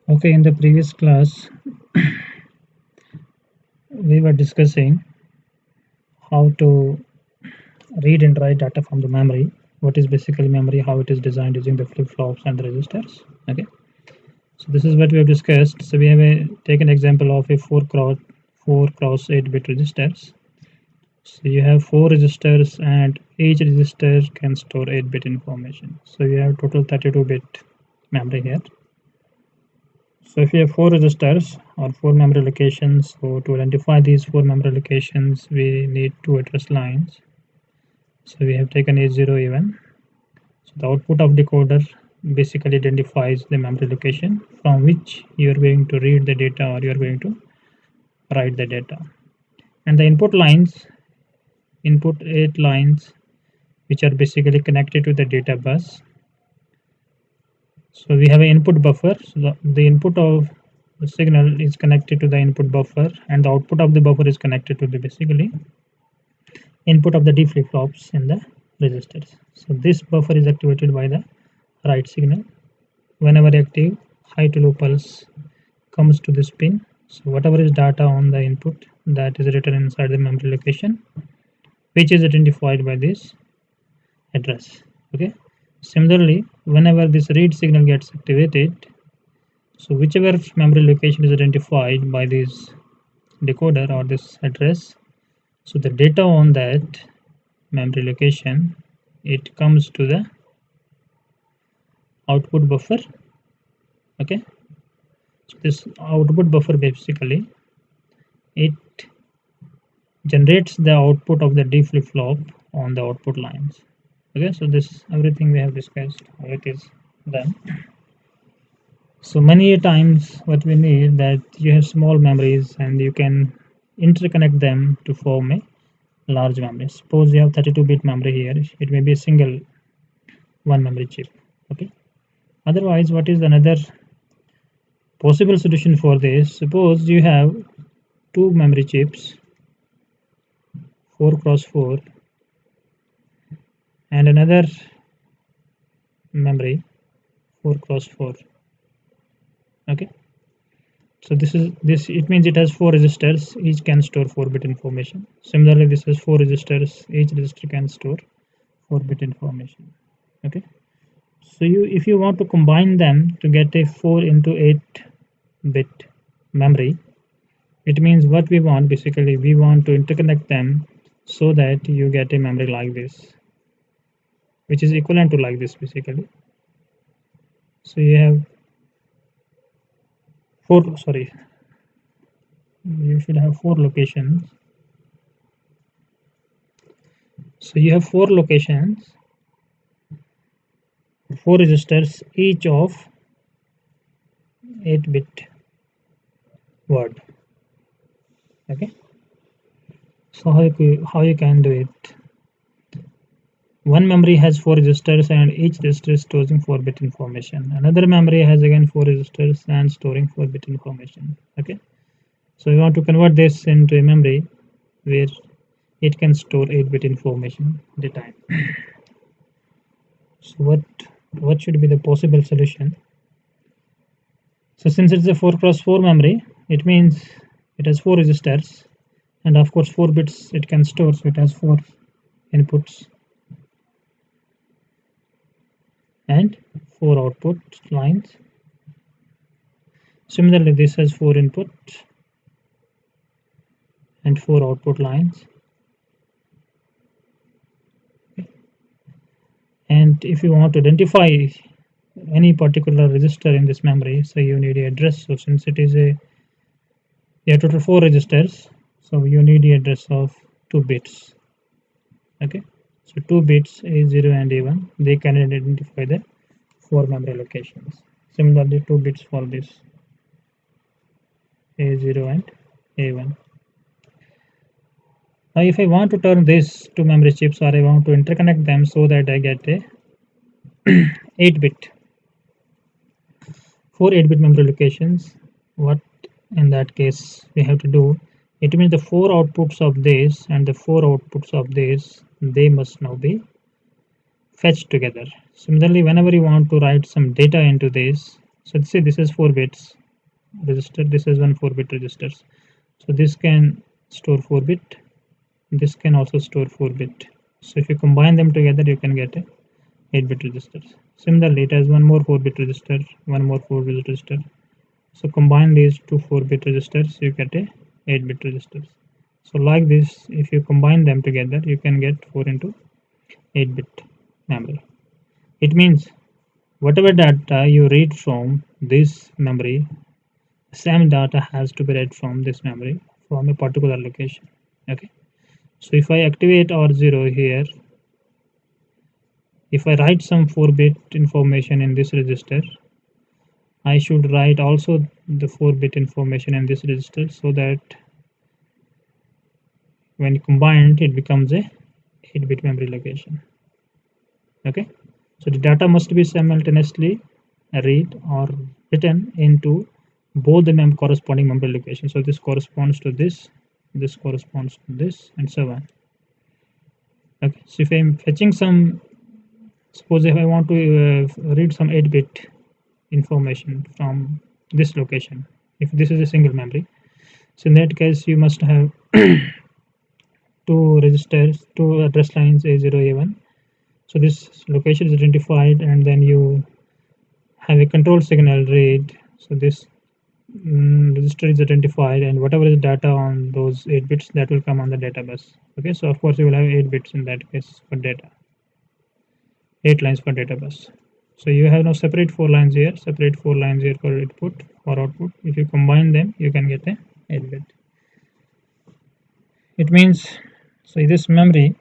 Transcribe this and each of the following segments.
Okay, in the previous class, we were discussing how to read and write data from the memory. What is basically memory, how it is designed using the flip-flops and the registers. Okay, so this is what we have discussed. So we have taken example of a 4 cross 8-bit registers. So you have 4 registers and each register can store 8-bit information. So you have total 32-bit memory here. So if you have 4 registers or 4 memory locations, so to identify these 4 memory locations, we need 2 address lines. So we have taken A0 A1. So the output of decoder basically identifies the memory location from which you are going to read the data or you are going to write the data. And the input 8 lines, which are basically connected to the data bus. So we have an input buffer. So the input of the signal is connected to the input buffer, and the output of the buffer is connected to the basically input of the D flip-flops in the registers. So this buffer is activated by the write signal. Whenever active, high to low pulse comes to this pin. So whatever is data on the input, that is written inside the memory location, which is identified by this address. Okay. Similarly, whenever this read signal gets activated, so whichever memory location is identified by this decoder or this address, so the data on that memory location, it comes to the output buffer. Okay, so this output buffer basically it generates the output of the D flip-flop on the output lines. Okay, so this everything we have discussed, how it is done. So many times what we need that you have small memories and you can interconnect them to form a large memory. Suppose you have 32-bit memory here, it may be a single one memory chip. Okay, otherwise what is another possible solution for this? Suppose you have 2 memory chips, 4 cross 4, and another memory 4 cross 4. Okay, so this it means it has 4 registers, each can store 4-bit information. Similarly, this has 4 registers, each register can store 4-bit information. Okay, so if you want to combine them to get a 4 into 8-bit memory, it means what we want basically, we want to interconnect them so that you get a memory like this, which is equivalent to like this basically. So you have you should have 4 locations. So you have 4 locations, 4 registers, each of 8-bit word. Okay, so how you can do it? One memory has 4 registers and each register is storing 4-bit information. Another memory has again 4 registers and storing 4-bit information. Okay, so we want to convert this into a memory where it can store 8-bit information at a time. So what should be the possible solution? So since it's a 4 cross 4 memory, it means it has 4 registers and of course 4 bits it can store, so it has 4 inputs and 4 output lines. Similarly, this has 4 input and 4 output lines. And if you want to identify any particular register in this memory, so you need a address. So since it is you have total 4 registers, so you need the address of 2 bits. Okay, so 2 bits A0 and A1, they can identify the 4 memory locations. Similarly, 2 bits for this A0 and A1. Now if I want to turn this to memory chips, or I want to interconnect them so that I get a 8-bit 4 8-bit memory locations, what in that case we have to do, it means the 4 outputs of this and the 4 outputs of this, they must now be fetch together. Similarly, whenever you want to write some data into this, so say this is 4 bits register, this is one 4-bit registers. So this can store 4 bit, this can also store 4 bit. So if you combine them together, you can get a 8-bit registers. Similarly, it has one more 4-bit register, one more 4-bit register. So combine these two 4-bit registers, you get a 8-bit registers. So like this, if you combine them together, you can get 4 into 8-bit memory. It means whatever data you read from this memory, same data has to be read from this memory from a particular location. Okay. So if I activate R0 here, if I write some 4-bit information in this register, I should write also the 4-bit information in this register, so that when combined it becomes a 8-bit memory location. Okay, so the data must be simultaneously read or written into both the corresponding memory locations. So this corresponds to this corresponds to this, and so on. Okay, so if I'm fetching some, suppose if I want to read some 8-bit information from this location, if this is a single memory, so in that case you must have two registers, two address lines A0, A1. So this location is identified, and then you have a control signal read. So this register is identified, and whatever is data on those 8 bits, that will come on the data bus. Okay, so of course you will have 8 bits in that case for data, 8 lines for data bus. So you have now separate 4 lines here, separate 4 lines here for input, for output. If you combine them, you can get a 8 bit. It means, so this memory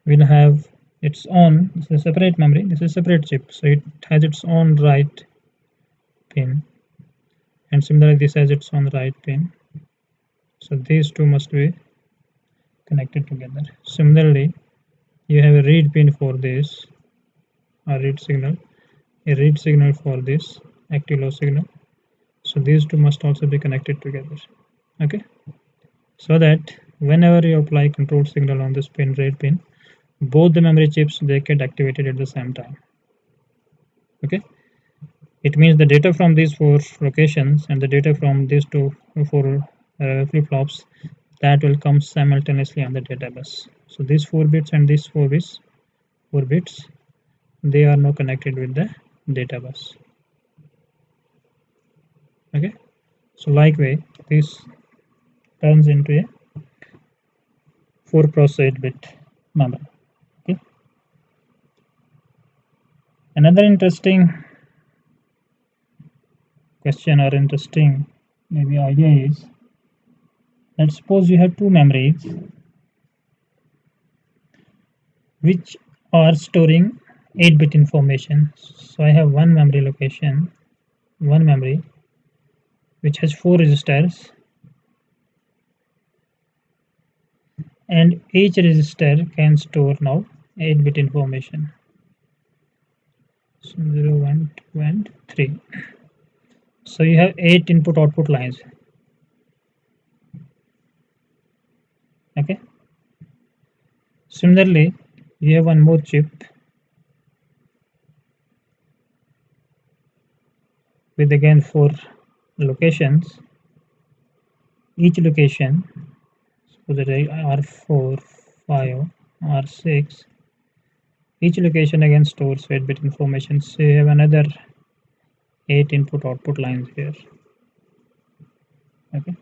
will have its own, this is a separate memory, this is a separate chip, so it has its own write pin, and similarly this has its own write pin. So these two must be connected together. Similarly, you have a read pin for this, a read signal for this active low signal. So these two must also be connected together. Okay, so that whenever you apply control signal on this pin, read pin, both the memory chips, they get activated at the same time. Okay, it means the data from these 4 locations and the data from these 4 flip-flops, that will come simultaneously on the data bus. So these 4 bits and these 4 bits, they are now connected with the data bus. Okay, so likewise this turns into a 4 cross 8 bit memory. Okay, another interesting question or interesting maybe idea is, let's suppose you have two memories which are storing 8-bit information. So I have one memory location, one memory which has 4 registers, and each register can store now 8-bit information. So 0, 1, 2 and 3. So you have 8 input output lines. Okay, similarly you have one more chip with again 4 locations. Each location, suppose that R4, 5, R6, each location again stores 8-bit information. So you have another 8 input output lines here. Okay,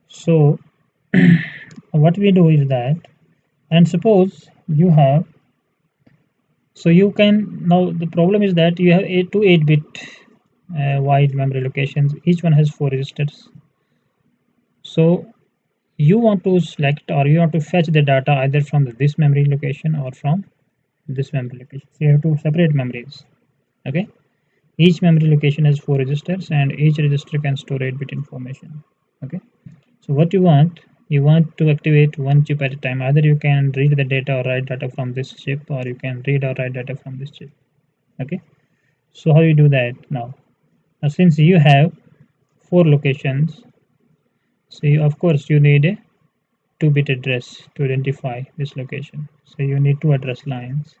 so what we do is that, and suppose you have, so you can, now the problem is that you have 8 wide memory locations, each one has 4 registers. So you want to select or you want to fetch the data either from this memory location or from this memory location. So you have to separate memories. Okay, each memory location has 4 registers, and each register can store 8-bit information. Okay, so what you want to activate one chip at a time. Either you can read the data or write data from this chip, or you can read or write data from this chip. Okay, so how you do that now? Now since you have 4 locations, so of course you need a 2-bit address to identify this location. So you need two address lines,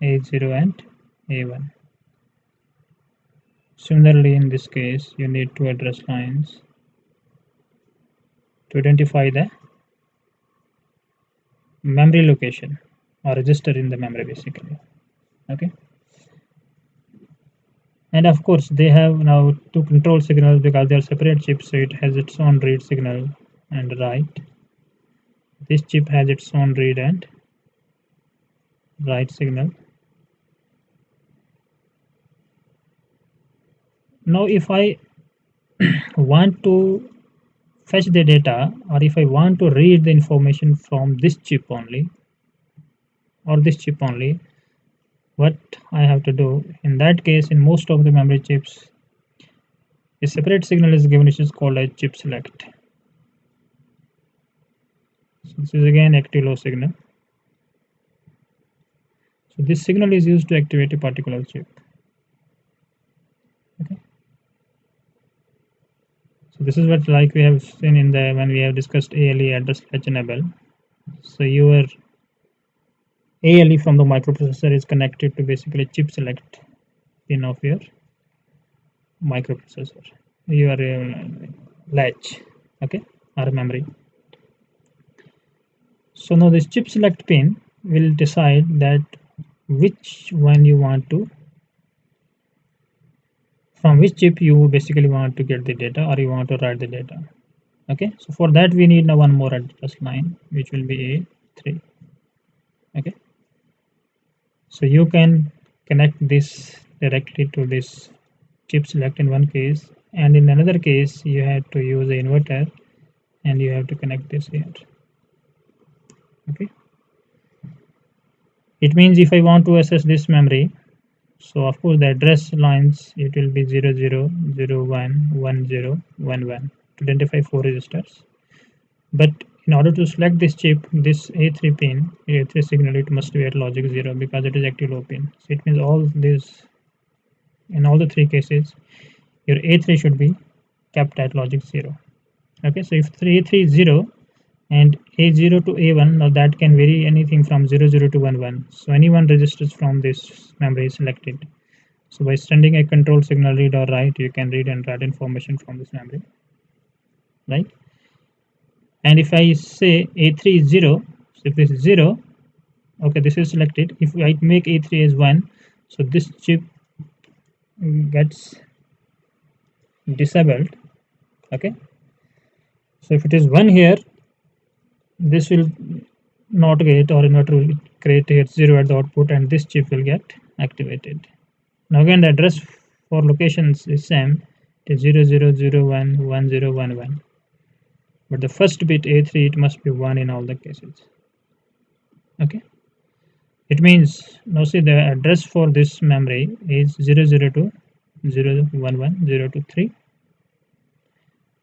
A0 and A1. Similarly, in this case, you need two address lines to identify the memory location or register in the memory basically. Okay. And of course, they have now two control signals because they are separate chips, so it has its own read signal and write. This chip has its own read and write signal. Now, if I want to fetch the data, or if I want to read the information from this chip only, or this chip only, what I have to do? In that case, in most of the memory chips, a separate signal is given, which is called as chip select. So this is again active low signal. So this signal is used to activate a particular chip. Okay. So this is what like we have seen in the when we have discussed ALE address latch enable. So your ALE from the microprocessor is connected to basically chip select pin of your microprocessor, your latch, okay, or memory. So now this chip select pin will decide that which one you want to, from which chip you basically want to get the data or you want to write the data. Okay, so for that we need now one more address line, which will be A3. Okay, so you can connect this directly to this chip select in one case, and in another case you have to use the inverter and you have to connect this here. Okay, it means if I want to access this memory, so of course the address lines, it will be 00, 01, 10, 11 to identify 4 registers. But in order to select this chip, this A3 pin, A3 signal, it must be at logic 0 because it is active low pin. So it means all this, in all the three cases, your A3 should be kept at logic 0. Okay, so if A3 is 0 and A0 to A1, now that can vary anything from 00 to 11. So any one registers from this memory is selected. So by sending a control signal read or write, you can read and write information from this memory, right? And if I say A3 is 0, so if this is 0, okay, this is selected. If I make A3 as 1, so this chip gets disabled. Okay, so if it is 1 here, this will not get, or inverter will create here 0 at the output, and this chip will get activated. Now again the address for locations is same, it is 0001 1011, but the first bit A3, it must be 1 in all the cases. Okay, it means now see the address for this memory is 002 011 023,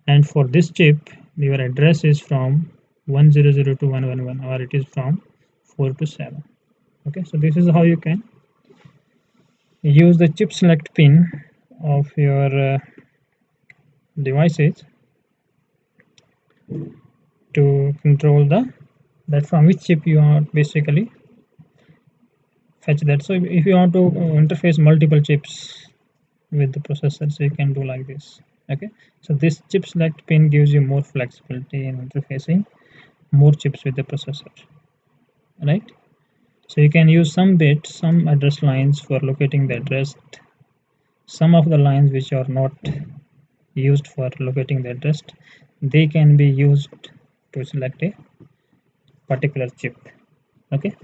and for this chip your address is from 1002 to 111, or it is from 4 to 7. Okay, so this is how you can use the chip select pin of your devices to control that from which chip you are basically fetch that. So if you want to interface multiple chips with the processor, so you can do like this. Okay, so this chip select pin gives you more flexibility in interfacing more chips with the processor, right? So you can use some bits, some address lines for locating the address, some of the lines which are not used for locating the address, they can be used to select a particular chip. Okay,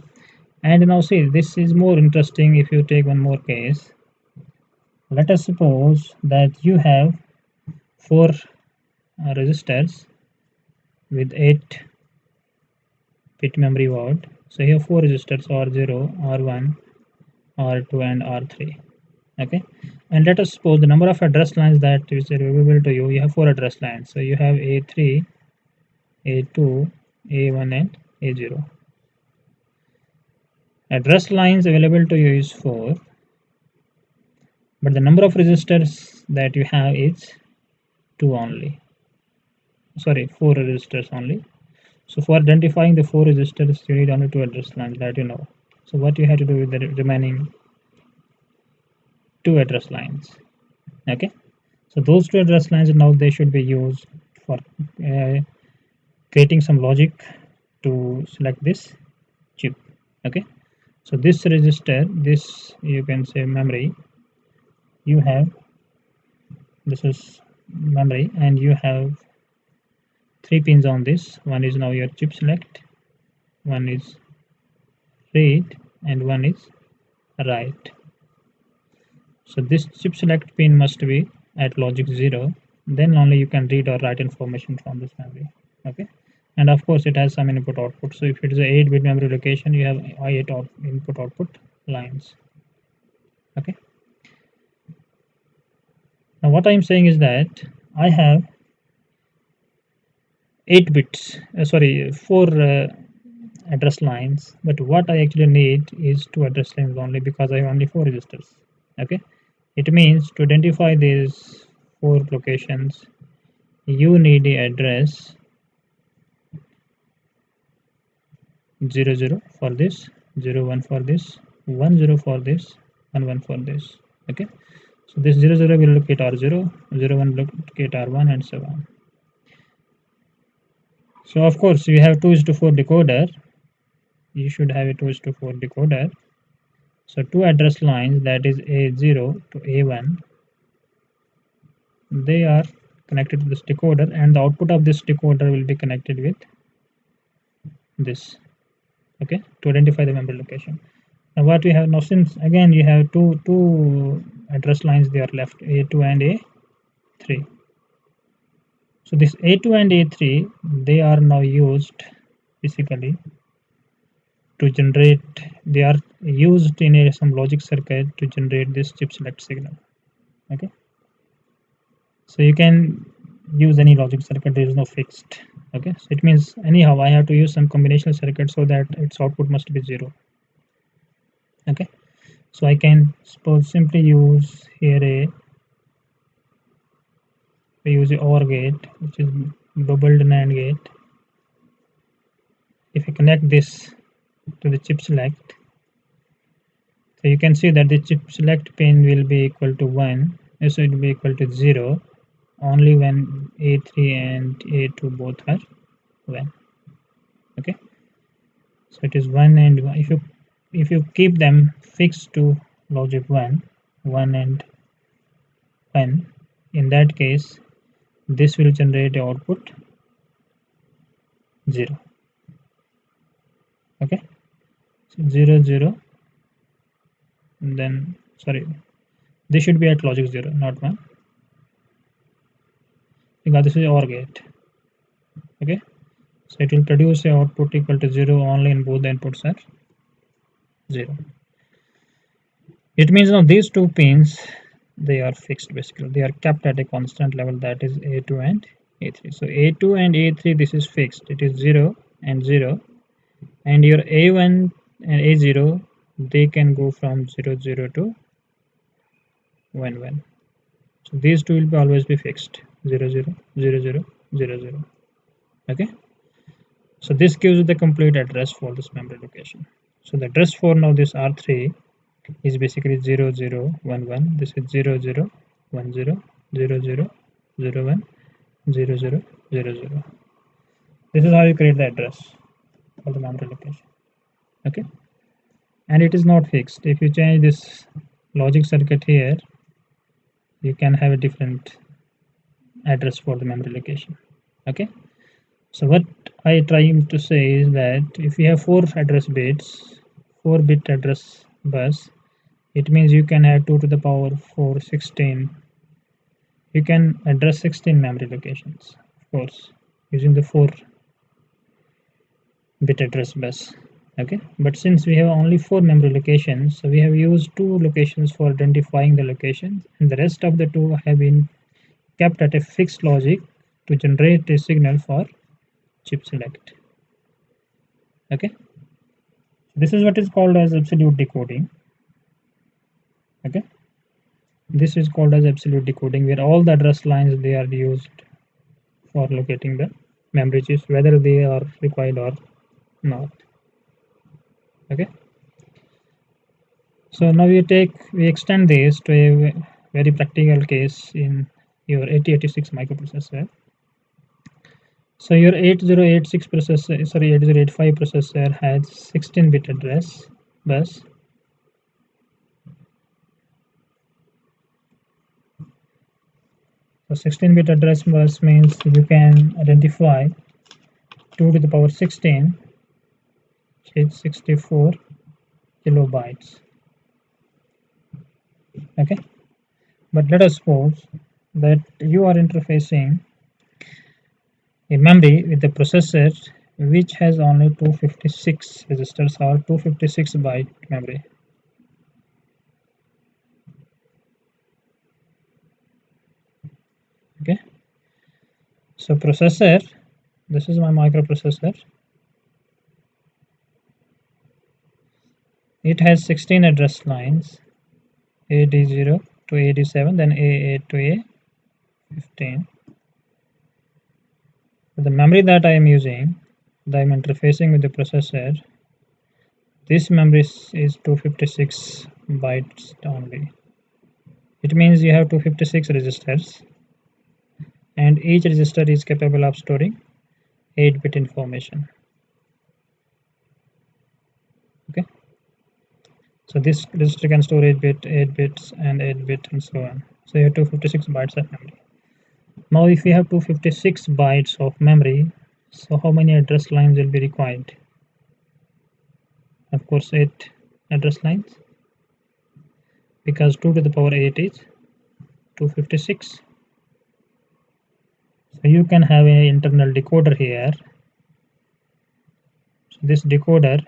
and now see, this is more interesting if you take one more case. Let us suppose that you have 4 registers with 8-bit memory word. So here 4 registers, R0, R1, R2 and R3. Okay, and let us suppose the number of address lines that is available to you, you have 4 address lines. So you have A3, A2, A1 and A0. Address lines available to you is 4, but the number of registers that you have is 2 only. Sorry, 4 registers only. So for identifying the 4 registers, you need only 2 address lines that you know. So what you have to do with the remaining 2 address lines? Okay, so those 2 address lines now they should be used for creating some logic to select this chip. Okay, so this register, this you can say memory, you have this is memory, and you have 3 pins on this. One is now your chip select, one is read, and one is write. So this chip select pin must be at logic 0, then only you can read or write information from this memory. Okay, and of course it has some input output. So if it is a 8-bit memory location, you have 8 input output lines. Okay, now what I am saying is that I have 8 bits, sorry, 4 address lines, but what I actually need is 2 address lines only, because I have only 4 registers. Okay, it means to identify these 4 locations, you need the address 00 for this, 01 for this, 10 for this, and 1 for this. Okay, so this 00 will locate R0, 01 will locate R1, and so on. So of course we have 2:4 decoder. You should have a 2:4 decoder. So 2 address lines, that is A0 to A1, they are connected to this decoder, and the output of this decoder will be connected with this. Okay, to identify the memory location. Now what we have now, since again you have two address lines, they are left, A2 and A3. So this A2 and A3, they are now used basically to generate, they are used in some logic circuit to generate this chip select signal. Okay, so you can use any logic circuit, there is no fixed. Okay, so it means anyhow I have to use some combinational circuit so that its output must be 0. Okay, so I can suppose simply use here use a OR gate, which is doubled NAND gate. If I connect this to the chip select, so you can see that the chip select pin will be equal to 1, so it will be equal to 0 only when A3 and A2 both are 1. Okay, so it is 1 and 1. If you keep them fixed to logic 1 and 1, in that case this will generate the output 0. Okay, so 0 0, and then sorry, this should be at logic 0, not 1, because this is OR gate. Okay, so it will produce a output equal to 0 only in both the inputs are 0. It means now these 2 pins, they are fixed, basically they are kept at a constant level, that is A2 and A3. So A2 and A3, this is fixed, it is 0 and 0, and your A1 and A0, they can go from 0 0 to 1 1. So these two will be always be fixed, 0 0 0 0 0 0. Okay, so this gives you the complete address for this memory location. So the address for now this R3 is basically 0 0 1 1. This is 0 0 1 0 0 0 0 1 0 0 0 0. This is how you create the address for the memory location. Okay, and it is not fixed. If you change this logic circuit here, you can have a different address for the memory location. Okay, so what I trying to say is that if you have 4 address bits, 4-bit address bus, it means you can have 2 to the power 4 16. You can address 16 memory locations, of course, using the 4-bit address bus. Okay, but since we have only 4 memory locations, so we have used 2 locations for identifying the locations, and the rest of the 2 have been kept at a fixed logic to generate a signal for chip select. Okay, this is what is called as absolute decoding. Okay, this is called as absolute decoding, where all the address lines, they are used for locating the memory chips, whether they are required or not. Okay, so now we extend this to a very practical case in your 8086 microprocessor. So your 8086 processor, sorry, 8085 processor has 16-bit address bus. So 16-bit address bus means you can identify 2 to the power 16, which is 64 kilobytes. Okay, but let us suppose that you are interfacing a memory with the processor which has only 256 registers or 256 byte memory. Okay, so processor, this is my microprocessor. It has 16 address lines, AD0 to AD7, then A8 to A15. The memory that I am using, that I am interfacing with the processor, this memory is 256 bytes only. It means you have 256 registers, and each register is capable of storing 8-bit information. Okay, so this register can store 8 bits, and 8 bit, and so on. So you have 256 bytes of memory. Now, if we have 256 bytes of memory, so how many address lines will be required? Of course, 8 address lines, because 2 to the power 8 is 256. So you can have an internal decoder here. So this decoder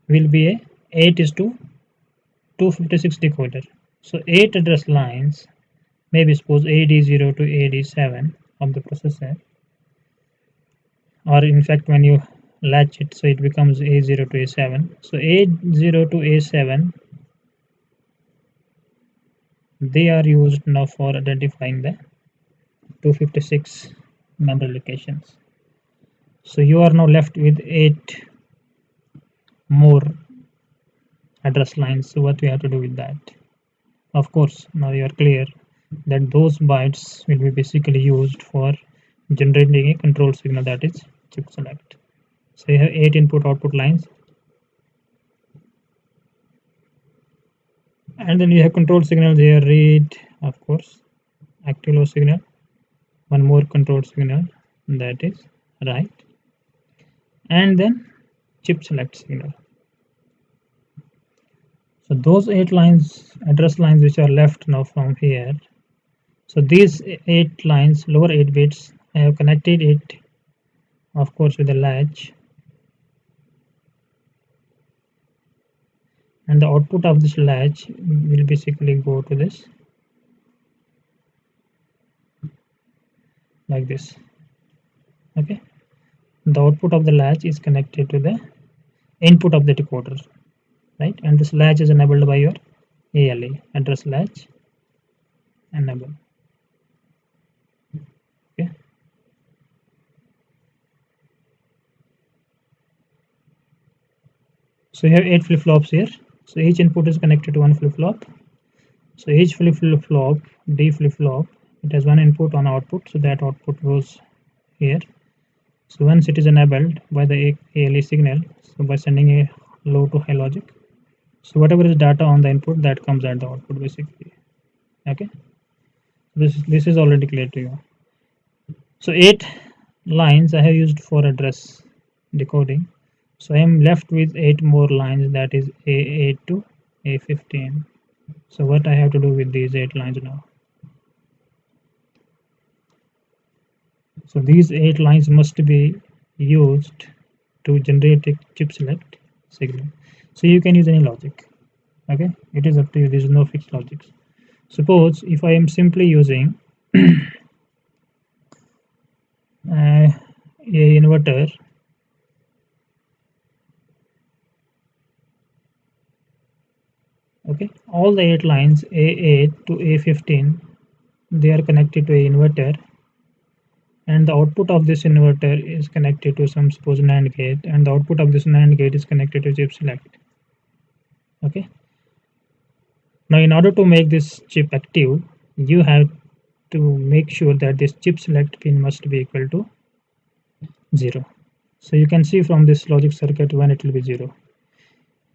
will be a 8 is to 256 decoder. So 8 address lines, maybe suppose AD0 to AD7 of the processor, or in fact when you latch it, so it becomes A0 to A7. So A0 to A7, they are used now for identifying the 256 memory locations. So you are now left with 8 more address lines. So what we have to do with that? Of course, now you are clear that those bytes will be basically used for generating a control signal, that is chip select. So you have 8 input output lines, and then you have control signals here, read, of course, active low signal, one more control signal, that is write, and then chip select signal. So those 8 lines, address lines which are left now from here, so these 8 lines, lower 8 bits, I have connected it, of course, with a latch, and the output of this latch will basically go to this, like this. Okay, the output of the latch is connected to the input of the decoder, right? And this latch is enabled by your ALE, address latch enable. Okay, so you have 8 flip-flops here. So each input is connected to one flip-flop. So each flip-flop, D flip-flop, it has one input, one output, so that output goes here. So once it is enabled by the ALE signal, so by sending a low to high logic, so whatever is data on the input, that comes at the output basically. Okay, this is already clear to you. So 8 lines I have used for address decoding. So I am left with 8 more lines, that is A8 to A15. So what I have to do with these 8 lines now? So these 8 lines must be used to generate a chip select signal. So you can use any logic. Okay, it is up to you. There is no fixed logic. Suppose if I am simply using a inverter, okay, all the 8 lines A8 to A15, they are connected to a inverter, and the output of this inverter is connected to some suppose NAND gate, and the output of this NAND gate is connected to chip select. Okay. Now in order to make this chip active, you have to make sure that this chip select pin must be equal to 0. So you can see from this logic circuit when it will be 0.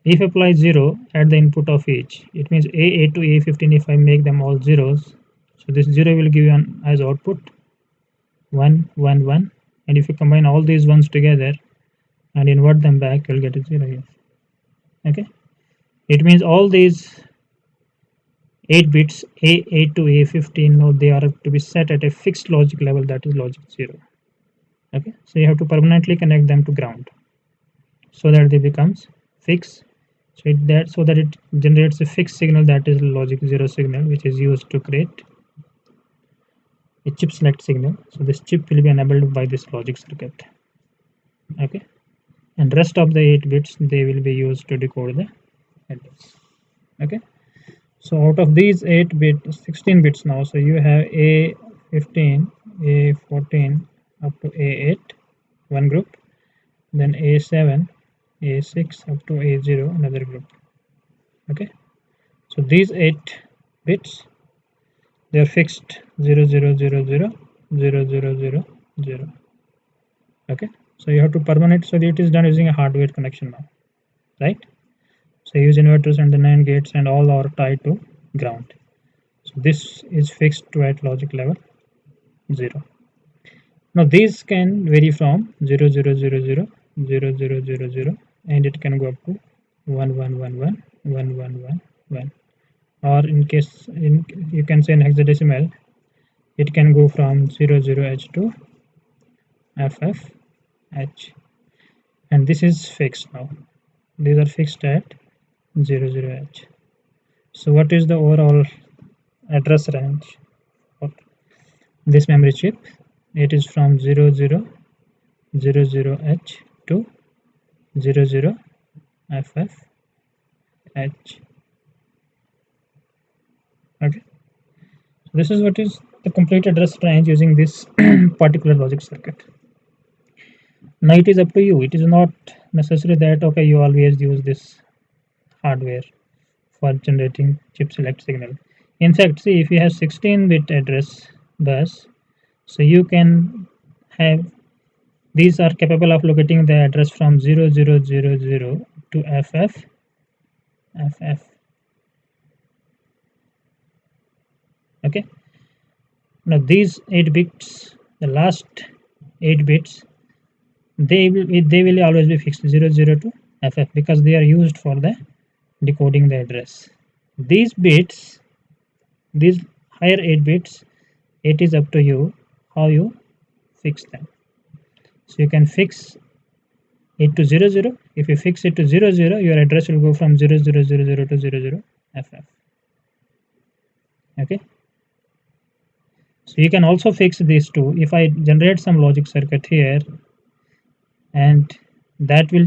If apply 0 at the input of each, it means A8 to A15. If I make them all zeros, so this 0 will give you an as output 1 1 1, and if you combine all these ones together and invert them back, you'll get a 0 here. Okay, it means all these 8 bits A8 to A15, now they are to be set at a fixed logic level, that is logic 0. Okay, so you have to permanently connect them to ground so that they becomes fixed, so that it generates a fixed signal, that is logic 0 signal, which is used to create a chip select signal. So this chip will be enabled by this logic circuit. Okay, and rest of the 8 bits they will be used to decode the address. Okay, so out of these 8 bits, 16 bits now, so you have A15, A14 up to A8 one group, then A7, A6 up to A0 another group. Okay, so these 8 bits, they are fixed 0 0 0 0 0 0 0 0. Okay, so you have to permanent, so it is done using a hardware connection now, right? So use inverters and the NAND gates and all are tied to ground. So this is fixed to at logic level 0. Now these can vary from 0 0 0 0 0 0 0 0, and it can go up to 1 1 1 1 1 1 1 1, or in case you can say in hexadecimal, it can go from 00H to FFH, and this is fixed now. These are fixed at 00H. So what is the overall address range of this memory chip? It is from 0000H to 00FFH. Okay, so this is what is the complete address range using this particular logic circuit. Now it is up to you. It is not necessary that okay you always use this hardware for generating chip select signal. In fact, see, if you have 16-bit address bus, so you can have, these are capable of locating the address from 0000 to FF. Okay, now these 8 bits, the last 8 bits, they will always be fixed 00 to FF, because they are used for the decoding the address. These bits, these higher 8 bits, it is up to you how you fix them. So you can fix it to 00. If you fix it to 00, your address will go from 0000 to 00FF. Okay, so you can also fix these two. If I generate some logic circuit here, and that will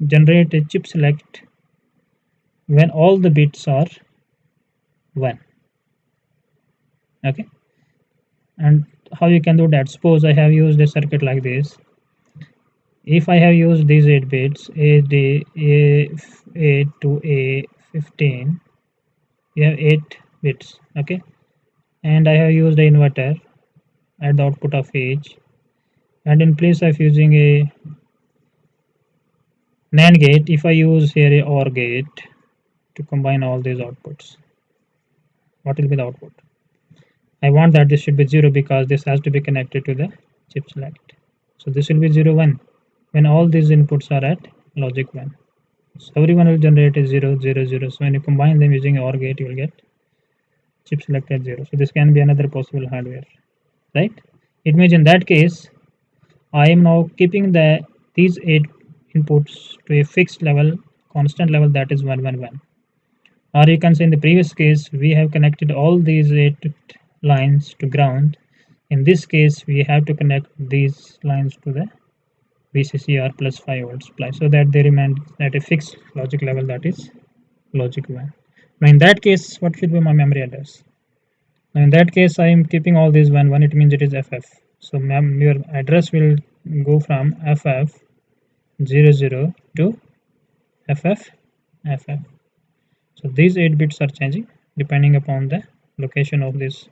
generate a chip select when all the bits are 1. Okay, and how you can do that? Suppose I have used a circuit like this. If I have used these 8 bits, A8 to A15, you have 8 bits. Okay, and I have used an inverter at the output of each, and in place of using a NAND gate, if I use here a OR gate to combine all these outputs, what will be the output? I want that this should be 0 because this has to be connected to the chip select. So this will be 0 1 when all these inputs are at logic 1. So everyone will generate a 0 0 0. So when you combine them using OR gate, you will get chip select at 0. So this can be another possible hardware, right? It means in that case, I am now keeping these 8 inputs to a fixed level, constant level, that is 1 1 1. Or you can say in the previous case, we have connected all these 8 lines to ground. In this case, we have to connect these lines to the VCCR plus 5 volts supply, so that they remain at a fixed logic level, that is logic 1. Now in that case, what should be my memory address? Now in that case, I am keeping all these 1 1. It means it is FF. So your address will go from FF00 to FF. So these 8 bits are changing depending upon the location of this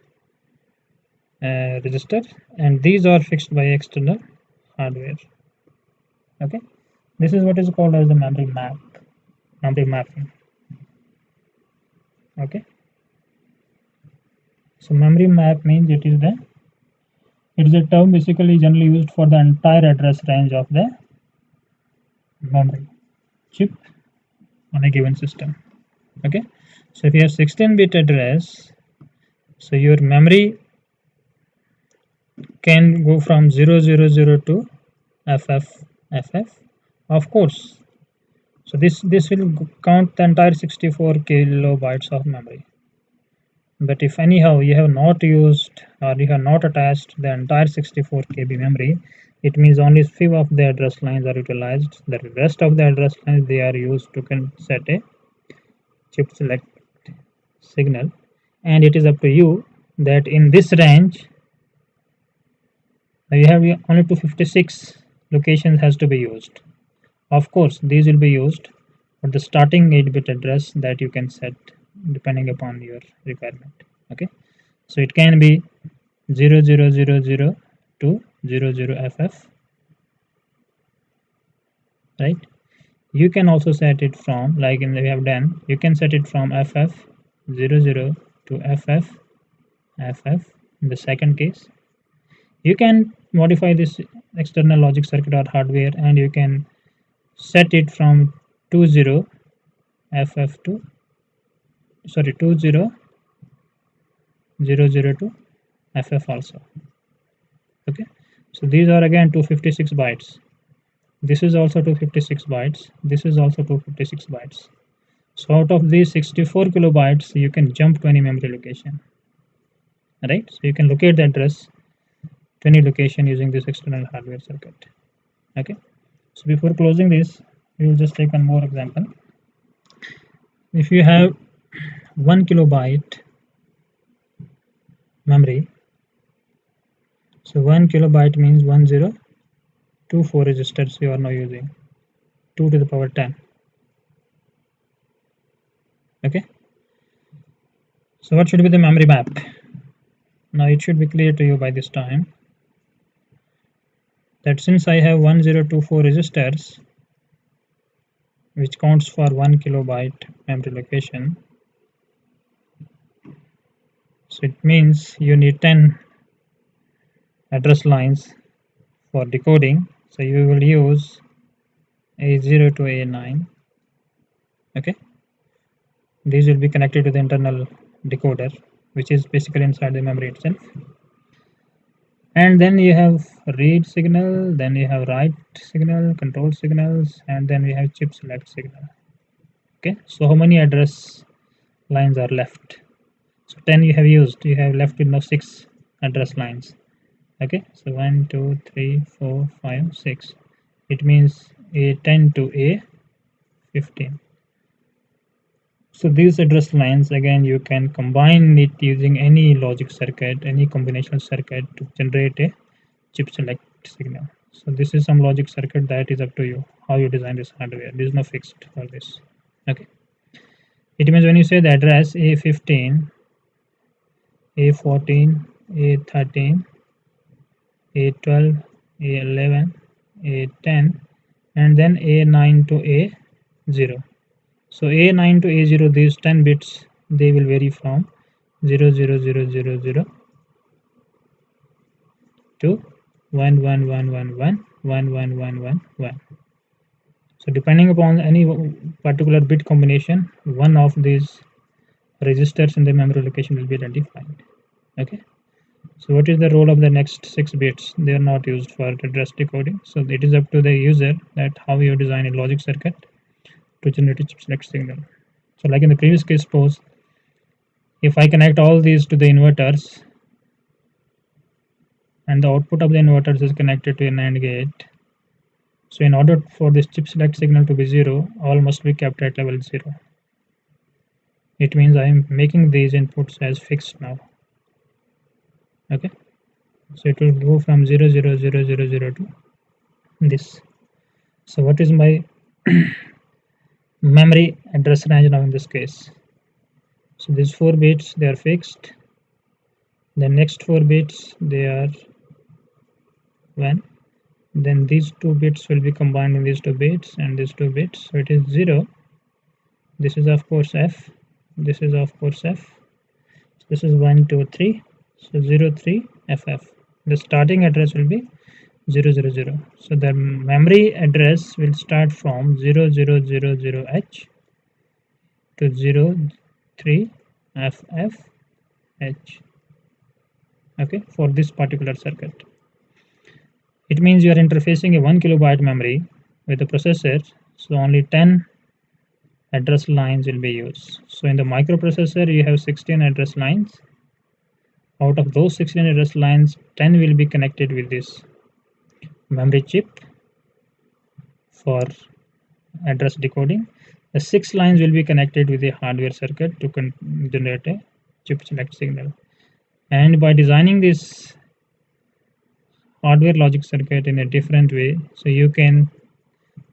register, and these are fixed by external hardware. Okay, this is what is called as the memory mapping. Okay, so memory map means it is a term basically generally used for the entire address range of the memory chip on a given system. Okay, so if you have 16-bit address, so your memory can go from 000 to FF. Of course, so this will count the entire 64 kilobytes of memory. But if anyhow you have not used or you have not attached the entire 64 KB memory, it means only few of the address lines are utilized. The rest of the address lines, they are used to set a chip select signal, and it is up to you that in this range you have only 256 locations has to be used. Of course, these will be used for the starting 8-bit address that you can set depending upon your requirement. Okay, so it can be 0000 to 00FF, right? You can also set it from, like in the we have done, you can set it from FF00 to FF in the second case. You can modify this external logic circuit or hardware, and you can set it from 20FF to 2000 to FF also. Okay, so these are again 256 bytes. This is also 256 bytes. This is also 256 bytes. So out of these 64 kilobytes, you can jump to any memory location, right? So you can locate the address to any location using this external hardware circuit. Okay, so before closing this, we will just take one more example. If you have 1 kilobyte memory, so 1 kilobyte means 1024 registers you are now using, 2 to the power 10. Okay, so what should be the memory map? Now it should be clear to you by this time that since I have 1024 registers which counts for 1 kilobyte memory location, so it means you need 10 address lines for decoding. So you will use A0 to A9. Okay, these will be connected to the internal decoder, which is basically inside the memory itself. And then you have read signal, then you have write signal, control signals, and then we have chip select signal. Okay, so how many address lines are left? So 10 you have used, you have left with now 6 address lines. Okay, so 1 2 3 4 5 6, it means A10 to A15. So these address lines, again, you can combine it using any logic circuit, any combinational circuit to generate a chip select signal. So this is some logic circuit that is up to you how you design this hardware. There is no fixed for this. Okay, it means when you say the address A15, A14, A13, A12, A11, A10, and then A9 to A0. So A9 to A0, these 10 bits, they will vary from 00000 to 1111111111. So depending upon any particular bit combination, one of these registers in the memory location will be identified. Okay, so what is the role of the next 6 bits? They are not used for address decoding, so it is up to the user that how you design a logic circuit to generate a chip select signal. So like in the previous case, suppose if I connect all these to the inverters and the output of the inverters is connected to an AND gate, so in order for this chip select signal to be 0, all must be kept at level 0. It means I am making these inputs as fixed now. Okay, so it will go from 00000 to this. So what is my memory address range now in this case? So these 4 bits they are fixed. The next 4 bits they are 1. Then these 2 bits will be combined in these 2 bits and these 2 bits. So it is 0. This is of course F. This is of course F. This is 1 2 3. So 0 3 FF. The starting address will be 000. So the memory address will start from 0000H to 03FFH. Okay, for this particular circuit. It means you are interfacing a 1 kilobyte memory with the processor, so only 10 address lines will be used. So in the microprocessor you have 16 address lines. Out of those 16 address lines, 10 will be connected with this memory chip for address decoding. The 6 lines will be connected with the hardware circuit to generate a chip select signal. And by designing this hardware logic circuit in a different way, so you can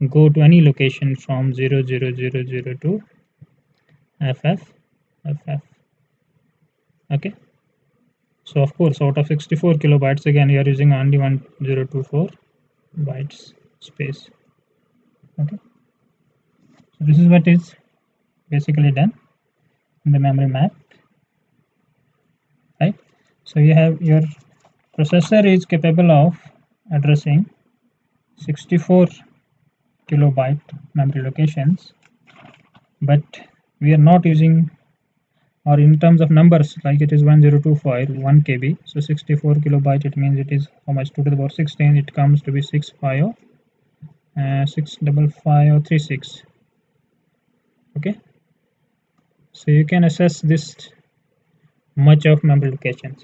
go to any location from 00000 to FF. Okay, so of course out of 64 kilobytes, again you are using only 1024 bytes space. Okay, so this is what is basically done in the memory map, right? So you have your processor is capable of addressing 64 kilobyte memory locations, but we are not using, or in terms of numbers, like it is 1025 1 kb, so 64 kilobyte, it means it is how much, 2 to the power 16, it comes to be 65536. Okay, so you can access this much of memory locations,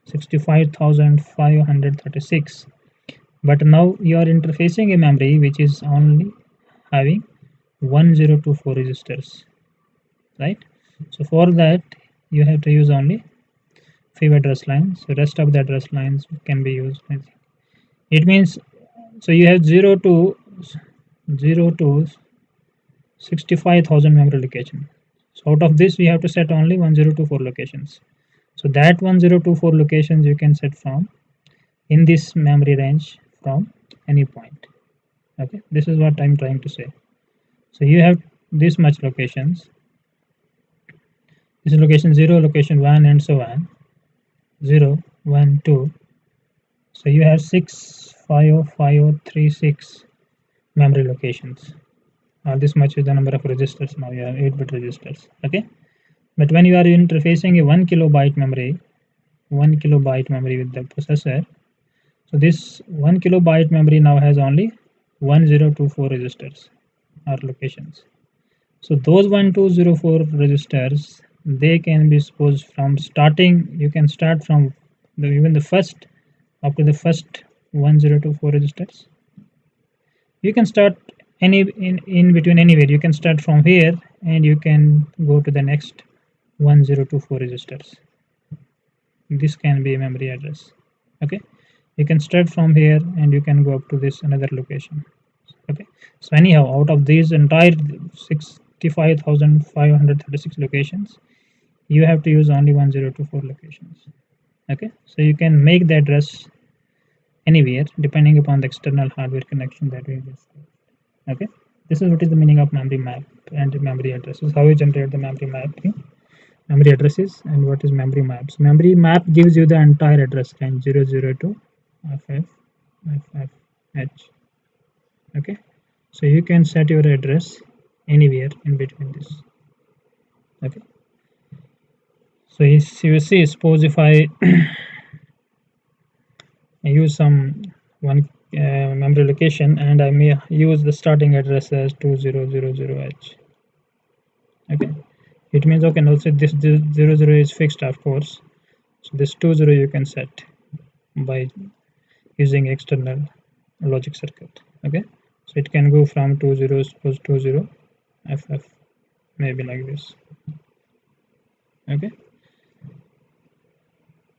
65,536. But now you are interfacing a memory which is only having 1024 registers, right? So for that you have to use only 5 address lines. The rest of the address lines can be used. It means, so you have 0 to 65,000 memory location. So out of this we have to set only 1024 locations. So that 1024 locations you can set from in this memory range from any point. Okay, this is what I'm trying to say. So you have this much locations. This is location 0, location 1, and so on. 0 1 2. So you have 65536 memory locations. This much is the number of registers. Now you have 8-bit registers. Okay, but when you are interfacing a 1 kilobyte memory, 1 kilobyte memory with the processor, so this 1 kilobyte memory now has only 1024 registers or locations. So those 1204 registers, they can be supposed from starting, you can start from even the first, up to the first 1024 registers. You can start any in between anywhere. You can start from here and you can go to the next 1024 registers. This can be a memory address. Okay, you can start from here and you can go up to this another location. Okay, so anyhow, out of these entire 65,536 locations, you have to use only 1024 locations. Okay, so you can make the address anywhere depending upon the external hardware connection that we just got. Okay, this is what is the meaning of memory map and memory addresses, how we generate the memory mapping, memory addresses, and what is memory maps. Memory map gives you the entire address range 00 to FFH. Okay, so you can set your address anywhere in between this. Okay, so you see, suppose if I use some one memory location and I may use the starting address as 2000H. Okay, it means, okay, now so this 00 is fixed, of course, so this 20 you can set by using external logic circuit. Okay, so it can go from 20, suppose 20 FF, maybe like this. Okay,